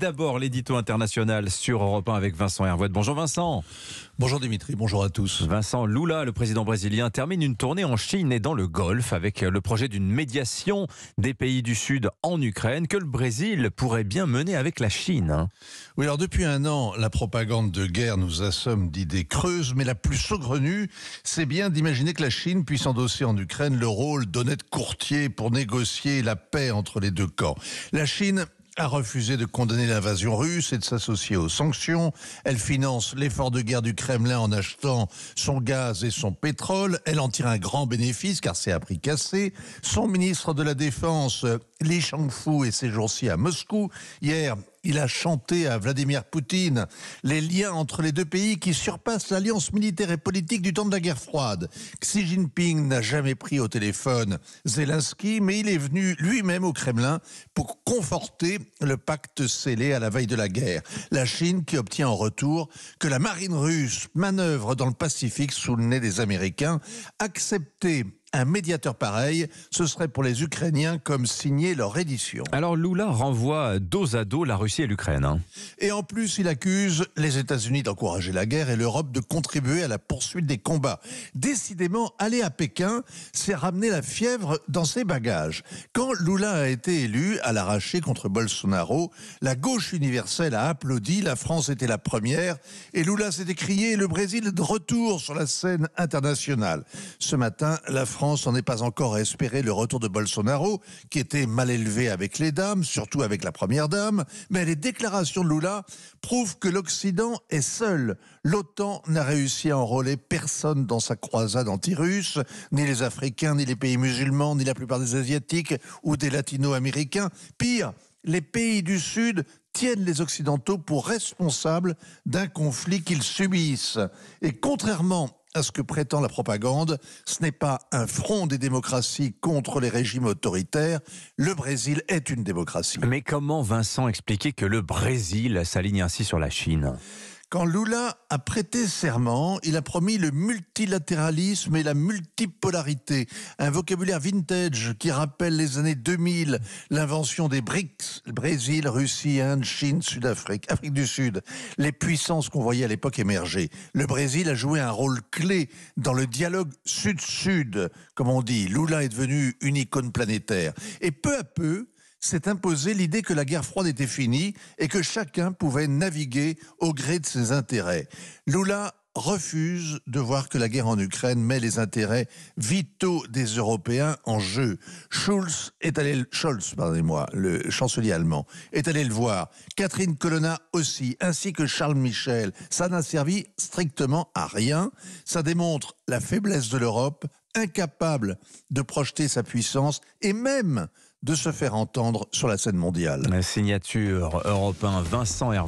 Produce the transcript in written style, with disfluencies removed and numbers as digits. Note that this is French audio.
d'abord l'édito international sur Europe 1 avec Vincent Hervouet. Bonjour Vincent. Bonjour Dimitri, bonjour à tous. Vincent, Lula, le président brésilien, termine une tournée en Chine et dans le Golfe avec le projet d'une médiation des pays du Sud en Ukraine que le Brésil pourrait bien mener avec la Chine. Oui, alors depuis un an, la propagande de guerre nous assomme d'idées creuses, mais la plus saugrenue, c'est bien d'imaginer que la Chine puisse endosser en Ukraine le rôle d'honnête courtier pour négocier la paix entre les deux camps. La Chine a refusé de condamner l'invasion russe et de s'associer aux sanctions. Elle finance l'effort de guerre du Kremlin en achetant son gaz et son pétrole. Elle en tire un grand bénéfice car c'est à prix cassé. Son ministre de la Défense, Li Shangfu, est ces jours-ci à Moscou. Hier, il a chanté à Vladimir Poutine les liens entre les deux pays qui surpassent l'alliance militaire et politique du temps de la guerre froide. Xi Jinping n'a jamais pris au téléphone Zelensky, mais il est venu lui-même au Kremlin pour conforter le pacte scellé à la veille de la guerre. La Chine qui obtient en retour que la marine russe manœuvre dans le Pacifique sous le nez des Américains. Accepter un médiateur pareil, ce serait pour les Ukrainiens comme signer leur reddition. Alors Lula renvoie dos à dos la Russie et l'Ukraine. Et en plus, il accuse les États-Unis d'encourager la guerre et l'Europe de contribuer à la poursuite des combats. Décidément, aller à Pékin, c'est ramener la fièvre dans ses bagages. Quand Lula a été élu à l'arraché contre Bolsonaro, la gauche universelle a applaudi, la France était la première, et Lula s'est écrié, le Brésil est de retour sur la scène internationale. Ce matin, la France n'en est pas encore à espérer le retour de Bolsonaro, qui était mal élevé avec les dames, surtout avec la première dame. Mais les déclarations de Lula prouvent que l'Occident est seul. L'OTAN n'a réussi à enrôler personne dans sa croisade anti-russe, ni les Africains, ni les pays musulmans, ni la plupart des Asiatiques ou des Latino-Américains. Pire, les pays du Sud tiennent les Occidentaux pour responsables d'un conflit qu'ils subissent. Et contrairement à ce que prétend la propagande, ce n'est pas un front des démocraties contre les régimes autoritaires. Le Brésil est une démocratie. Mais comment Vincent expliquer que le Brésil s'aligne ainsi sur la Chine ? Quand Lula a prêté serment, il a promis le multilatéralisme et la multipolarité. Un vocabulaire vintage qui rappelle les années 2000, l'invention des BRICS, Brésil, Russie, Inde, Chine, Sud-Afrique, Afrique du Sud. Les puissances qu'on voyait à l'époque émerger. Le Brésil a joué un rôle clé dans le dialogue sud-sud, comme on dit. Lula est devenu une icône planétaire. Et peu à peu, s'est imposée l'idée que la guerre froide était finie et que chacun pouvait naviguer au gré de ses intérêts. Lula refuse de voir que la guerre en Ukraine met les intérêts vitaux des Européens en jeu. Scholz, le chancelier allemand, est allé le voir. Catherine Colonna aussi, ainsi que Charles Michel. Ça n'a servi strictement à rien. Ça démontre la faiblesse de l'Europe, incapable de projeter sa puissance et même de se faire entendre sur la scène mondiale. La signature Europe 1, Vincent Hervouet.